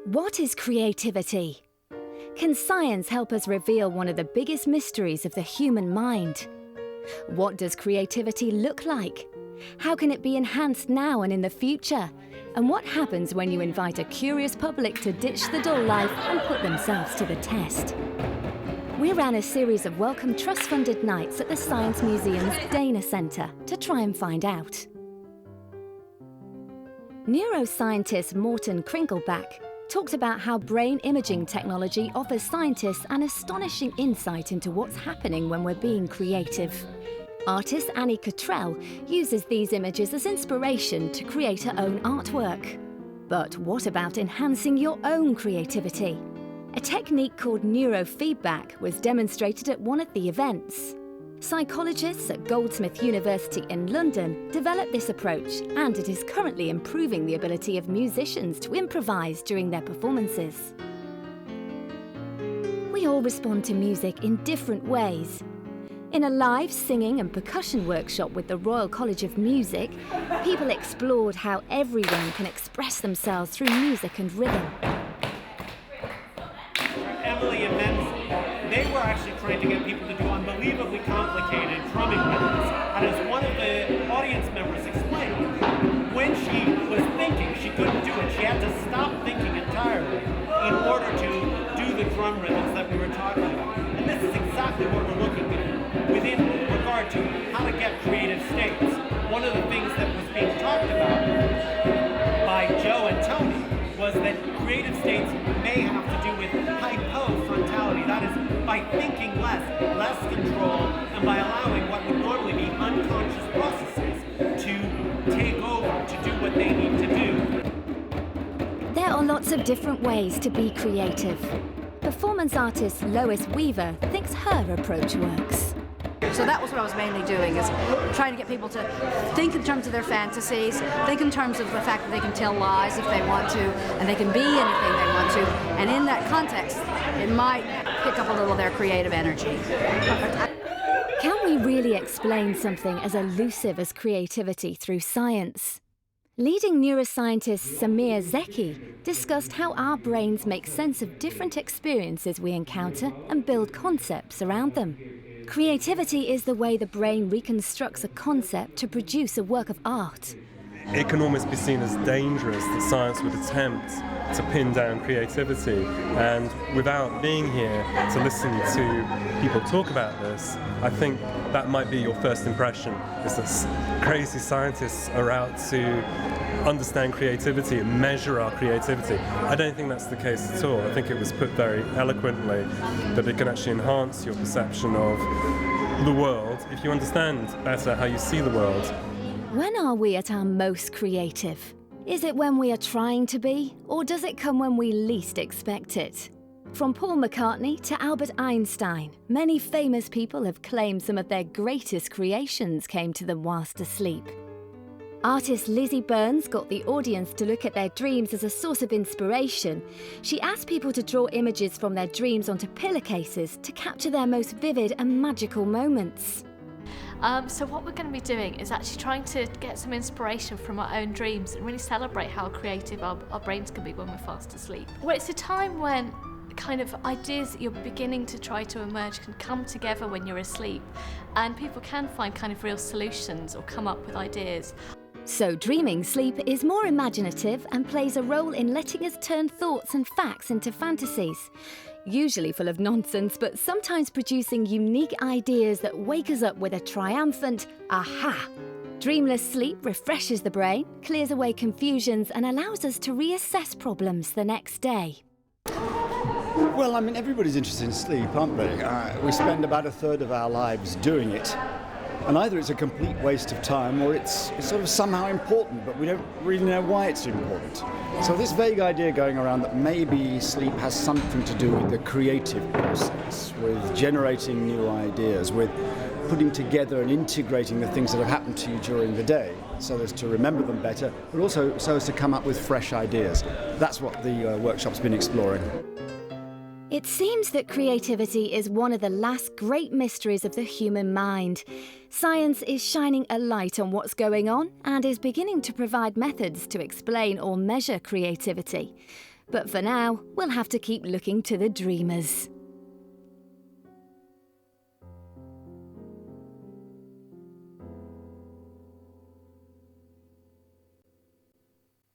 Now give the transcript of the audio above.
What is creativity? Can science help us reveal one of the biggest mysteries of the human mind? What does creativity look like? How can it be enhanced now and in the future? And what happens when you invite a curious public to ditch the dull life and put themselves to the test? We ran a series of welcome trust-funded nights at the Science Museum's Dana Centre to try and find out. Neuroscientist Morten Kringelbach talked about how brain imaging technology offers scientists an astonishing insight into what's happening when we're being creative. Artist Annie Cottrell uses these images as inspiration to create her own artwork. But what about enhancing your own creativity? A technique called neurofeedback was demonstrated at one of the events. Psychologists at Goldsmith University in London developed this approach, and it is currently improving the ability of musicians to improvise during their performances. We all respond to music in different ways. In a live singing and percussion workshop with the Royal College of Music, people explored how everyone can express themselves through music and rhythm. Emily and Menz, they were actually trying to get people to do unbelievably complicated drumming rhythms. And as one of the audience members explained, when she was thinking, she couldn't do it. She had to stop thinking entirely in order to do the drum rhythms that we were talking about. And this is exactly what we're looking at within regard to how to get creative states. One of the things that was being talked about by Joe and Tony was that creative states may have to do with hypofrontality. That is, by thinking less control, and by allowing what would normally be unconscious processes to take over, to do what they need to do. There are lots of different ways to be creative. Performance artist Lois Weaver thinks her approach works. So that was what I was mainly doing, is trying to get people to think in terms of their fantasies, think in terms of the fact that they can tell lies if they want to, and they can be anything they want to. And in that context, it might pick up a little of their creative energy. Can we really explain something as elusive as creativity through science? Leading neuroscientist Samir Zeki discussed how our brains make sense of different experiences we encounter and build concepts around them. Creativity is the way the brain reconstructs a concept to produce a work of art. It can almost be seen as dangerous that science would attempt to pin down creativity, and without being here to listen to people talk about this, I think that might be your first impression, is that crazy scientists are out to understand creativity and measure our creativity. I don't think that's the case at all. I think it was put very eloquently that it can actually enhance your perception of the world if you understand better how you see the world. When are we at our most creative? Is it when we are trying to be, or does it come when we least expect it? From Paul McCartney to Albert Einstein, many famous people have claimed some of their greatest creations came to them whilst asleep. Artist Lizzie Burns got the audience to look at their dreams as a source of inspiration. She asked people to draw images from their dreams onto pillowcases to capture their most vivid and magical moments. So what we're going to be doing is actually trying to get some inspiration from our own dreams and really celebrate how creative our brains can be when we're fast asleep. Well, it's a time when kind of ideas that you're beginning to try to emerge can come together when you're asleep, and people can find kind of real solutions or come up with ideas. So dreaming sleep is more imaginative and plays a role in letting us turn thoughts and facts into fantasies. Usually full of nonsense, but sometimes producing unique ideas that wake us up with a triumphant aha. Dreamless sleep refreshes the brain, clears away confusions, and allows us to reassess problems the next day. Well, I mean, everybody's interested in sleep, aren't they? We spend about a third of our lives doing it. And either it's a complete waste of time or it's sort of somehow important, but we don't really know why it's important. So this vague idea going around that maybe sleep has something to do with the creative process, with generating new ideas, with putting together and integrating the things that have happened to you during the day so as to remember them better, but also so as to come up with fresh ideas. That's what the workshop's been exploring. It seems that creativity is one of the last great mysteries of the human mind. Science is shining a light on what's going on and is beginning to provide methods to explain or measure creativity. But for now, we'll have to keep looking to the dreamers.